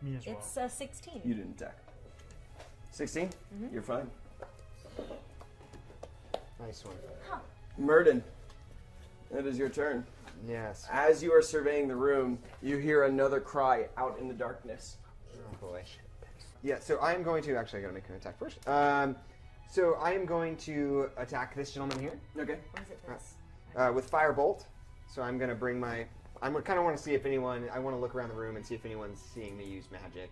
Me as well. It's 16. You didn't attack. 16. You're fine. Nice one. Myrdon. It is your turn. Yes. As you are surveying the room, you hear another cry out in the darkness. Oh boy. Yeah, so I'm going to actually. I gotta make an attack first. So I am going to attack this gentleman here Okay. Or is it this? with Firebolt. So I'm going to bring my... I kind of want to see if anyone... I want to look around the room and see if anyone's seeing me use magic.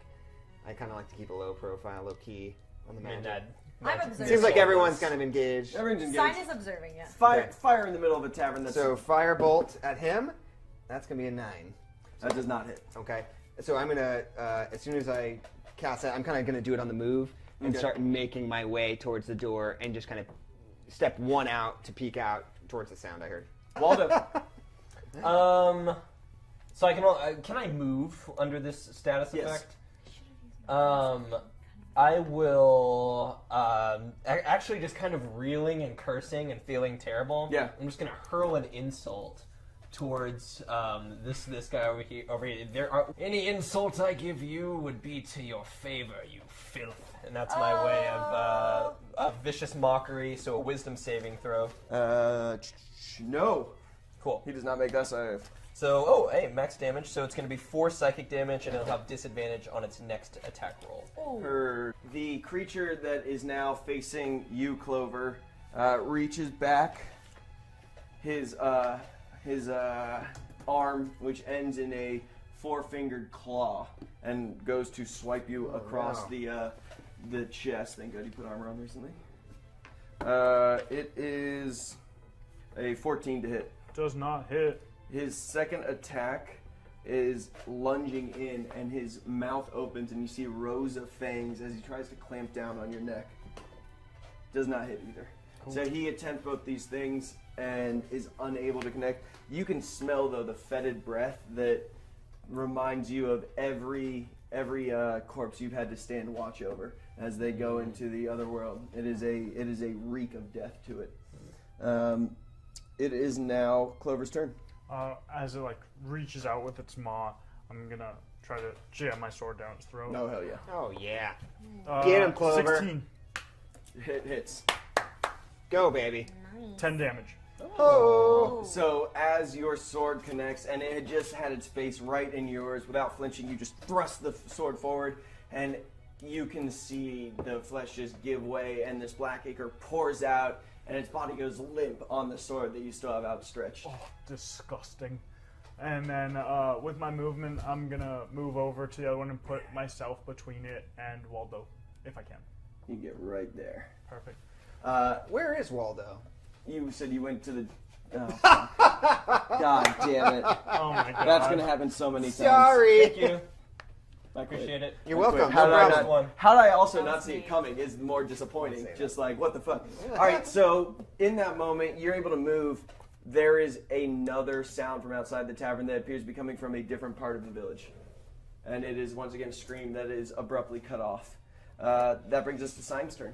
I kind of like to keep a low profile, low key on the magic. I'm observing. Seems like everyone's kind of engaged. Everyone's engaged. Cyne is observing it. Fire in the middle of a tavern. That's So Firebolt at him. That's going to be a 9. that does not hit. Okay. So I'm going to... as soon as I cast that, I'm kind of going to do it on the move and Okay. start making my way towards the door and just kind of step one out to peek out towards the sound I heard. Waldo. So can I move under this status Yes. effect? I will actually just kind of reeling and cursing and feeling terrible. Yeah. I'm just gonna hurl an insult towards this guy over here. Any insult I give you would be to your favor, you filth. And that's my way of a vicious mockery. So a wisdom saving throw. No. Cool. He does not make that save. So, hey, max damage. So it's going to be 4 psychic damage, and it'll have disadvantage on its next attack roll. The creature that is now facing you, Clover, reaches back his arm, which ends in a 4-fingered claw, and goes to swipe you across the chest. Thank God you put armor on recently. It is a 14 to hit. Does not hit. His second attack is lunging in, and his mouth opens, and you see rows of fangs as he tries to clamp down on your neck. Does not hit either. Cool. So he attempts both these things and is unable to connect. You can smell, though, the fetid breath that reminds you of every corpse you've had to stand watch over as they go into the other world. It is a reek of death to it. It is now Clover's turn. As it reaches out with its maw, I'm gonna try to jam my sword down its throat. Oh, hell yeah. Oh, yeah. Get him, Clover. 16. Hits. Go, baby. 10 damage. Oh. So as your sword connects, and it had just had its face right in yours, without flinching, you just thrust the sword forward, and you can see the flesh just give way, and this black ichor pours out, and its body goes limp on the sword that you still have outstretched. Oh, disgusting. And then with my movement, I'm gonna move over to the other one and put myself between it and Waldo, if I can. You get right there. Perfect. Where is Waldo? You said you went to the... Oh, God damn it. Oh my god. That's going to happen so many times. Sorry. Thank you. I appreciate it. You're welcome. How No did, problem. how did I also That not was see me. it coming is more disappointing. Just like, what the fuck? All right, so in that moment, you're able to move. There is another sound from outside the tavern that appears to be coming from a different part of the village. And it is, once again, a scream that is abruptly cut off. That brings us to Cyne's turn.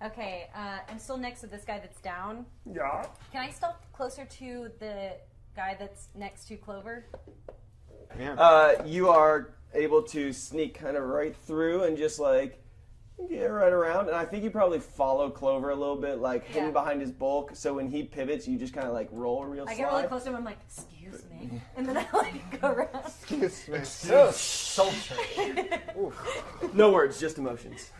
Okay, I'm still next to this guy that's down. Yeah. Can I stealth closer to the guy that's next to Clover? Yeah. You are able to sneak kind of right through and just get right around. And I think you probably follow Clover a little bit, hidden Yeah. behind his bulk. So when he pivots, you just kind of roll real I slide. get really close to him. I'm like, excuse me, and then I go around. Excuse me. So sultry. No words, just emotions.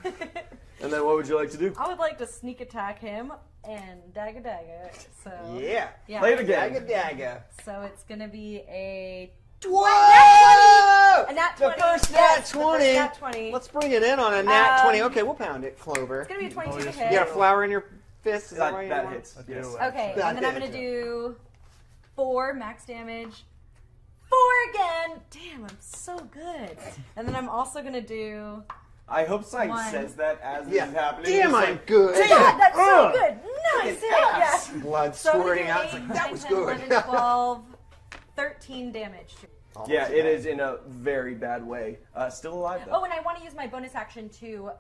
And then what would you like to do? I would like to sneak attack him and dagger. So Yeah. yeah. Play it again. Dagga dagga. So it's gonna be a Whoa! a nat The 20. first Yes, nat the first 20. nat 20. Let's bring it in on a nat 20. Um, Okay, we'll pound it, Clover. It's gonna be a 22 to yes. hit. You got a flower in your fist? Is that why you That want- hits. I do, Yes. actually. Okay, That and then I'm hit. gonna do 4 max damage. 4 again. Damn, I'm so good. And then I'm also gonna do. I hope Cyne 1. says that as Yeah. this is happening. Damn, Just I'm good. God, that's so good. Nice. ass. Yeah. Blood So I'm gonna squirting do out. It's 8, like, that 9, was 10, good. 11, 12, 13 damage. Yeah, it is in a very bad way. Still alive, though. Oh, and I want to use my bonus action to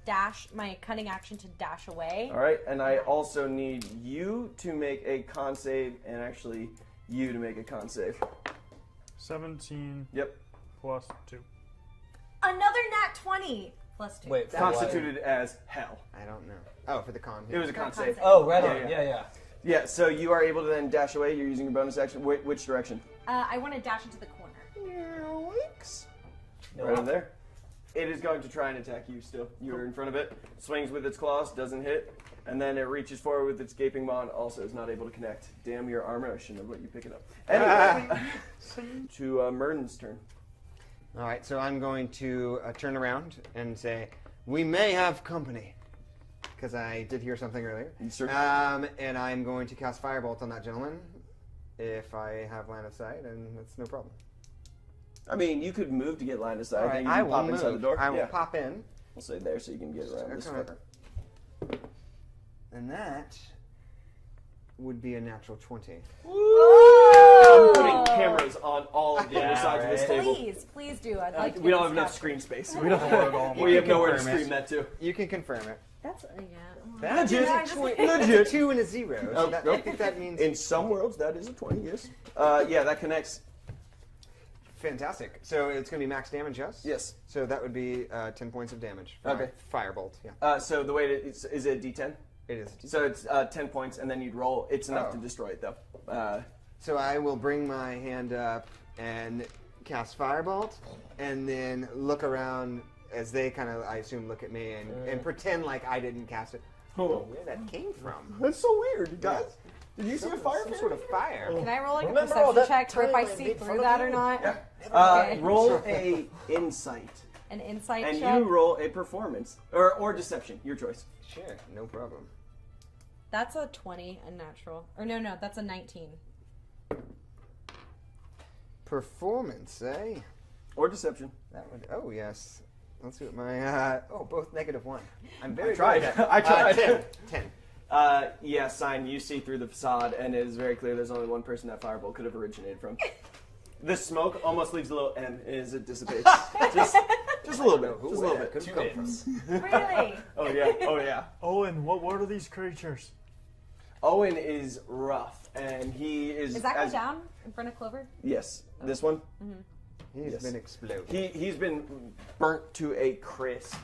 dash, my cunning action to dash away. All right, and I also need you to make a con save, and actually you to make a con save. 17 Yep. plus 2. Another nat 20 plus 2. Wait, Constituted as hell. I don't know. Oh, for the con. It was a con Con save. save. Oh, right Yeah, on. yeah. Yeah. Yeah, so you are able to then dash away. You're using your bonus action. Which direction? I want to dash into the corner. Yoinks. No. Right over there. It is going to try and attack you still. You're in front of it. Swings with its claws, doesn't hit. And then it reaches forward with its gaping maw and also is not able to connect. Damn your armor, I shouldn't have let you pick it up. Anyway, to Myrdon's turn. All right, so I'm going to turn around and say, we may have company. Because I did hear something earlier. Sure. And I'm going to cast Firebolt on that gentleman if I have line of sight, and that's no problem. I mean, you could move to get line of sight. All right, You I can will pop move. inside the door. I will Yeah. pop in. We'll say there so you can get around this fucker. And that would be a natural 20. I'm putting cameras on all of the other sides of this table. Please do. I'd like to. We get don't have this enough captured. screen space. We don't have it all. We have nowhere to confirm it. stream that to. You can confirm it. That's Legit. That's a Legit. 2 and a 0. So that, I think that means In some worlds, that is a 20, yes. Yeah, that connects. fantastic. So it's going to be max damage, yes? Yes. So that would be 10 points of damage. Okay. Firebolt, yeah. So the way it is it a D10? It is. So it's 10 points, and then you'd roll. It's enough to destroy it, though. So I will bring my hand up and cast Firebolt, and then look around as they kind of, I assume, look at me and pretend like I didn't cast it. Oh, where that came from? That's so weird, guys. Did you see a fire? Some sort of fire. Can I roll like a Remember all perception that check for if I time I see made through fun of that you? or not? Okay. Roll a insight, An insight and check. you roll a performance or deception, your choice. Sure, no problem. That's a 20, a natural. Or no, that's a 19. Performance, eh? Or deception. That would. Oh yes. Let's see what my. Both -1. I'm very tried. good at I tried. 10. Yeah, Cyne, you see through the facade, and it is very clear there's only one person that fireball could have originated from. The smoke almost leaves a little M as it dissipates. just a little bit. Just a little bit. Could come from. Really? Oh yeah. Oh yeah. Owen, what are these creatures? Owen is rough, and he is. Is that guy down in front of Clover? Yes. This one. He's Yes. been exploded. He's been burnt to a crisp.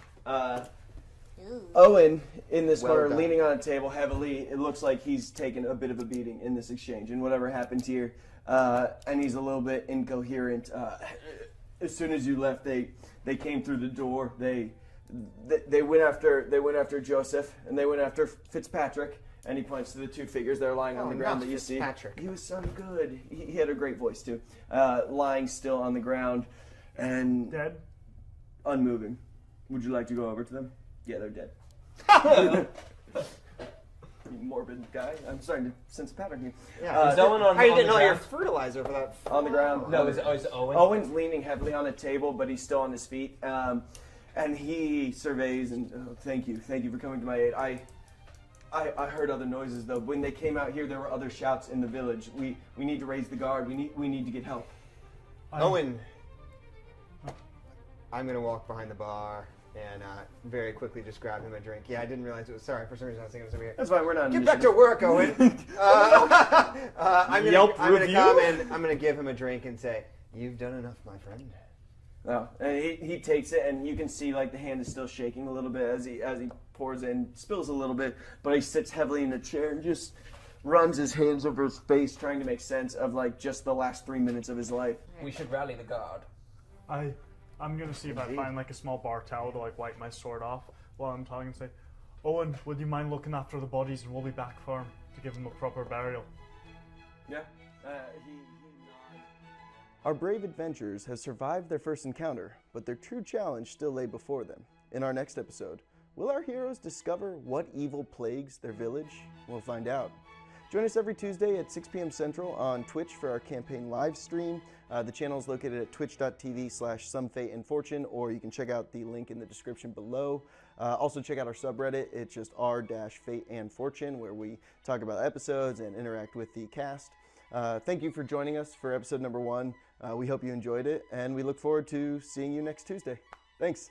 Owen, in this Well corner, done. leaning on a table heavily, it looks like he's taken a bit of a beating in this exchange and whatever happened here. And he's a little bit incoherent. As soon as you left, they came through the door. They went after Joseph, and they went after Fitzpatrick. And he points to the two figures that are lying on the ground that you see. Fitzpatrick. He was so good. He had a great voice too. Lying still on the ground and Dead? unmoving. Would you like to go over to them? Yeah, they're dead. You morbid guy. I'm starting to sense a pattern here. Yeah. Is Owen on How are you on getting the all your ground? fertilizer for that? On the ground. No, is Owen? Owen's leaning heavily on a table, but he's still on his feet. And he surveys and thank you for coming to my aid. I heard other noises though. When they came out here, there were other shouts in the village. We need to raise the guard. We need to get help. Owen, I'm gonna walk behind the bar and very quickly just grab him a drink. Yeah, I didn't realize it was. Sorry, for some reason I was thinking it was over here. That's fine. We're not. Get back to work, Owen. I'm Yelp gonna review? come and I'm gonna give him a drink and say, "You've done enough, my friend." Oh, and he takes it, and you can see like the hand is still shaking a little bit as he pours in, spills a little bit, but he sits heavily in a chair and just runs his hands over his face, trying to make sense of like just the last 3 minutes of his life. We should rally the guard. I'm gonna see if I find like a small bar towel to like wipe my sword off while I'm talking and say, Owen, would you mind looking after the bodies and we'll be back for him to give him a proper burial? Yeah, he nods. Our brave adventurers have survived their first encounter, but their true challenge still lay before them. In our next episode, will our heroes discover what evil plagues their village? We'll find out. Join us every Tuesday at 6 p.m. Central on Twitch for our campaign live stream. The channel is located at twitch.tv/somefateandfortune, or you can check out the link in the description below. Also check out our subreddit. It's just r-fate-and-fortune, where we talk about episodes and interact with the cast. Thank you for joining us for episode number 1. We hope you enjoyed it, and we look forward to seeing you next Tuesday. Thanks.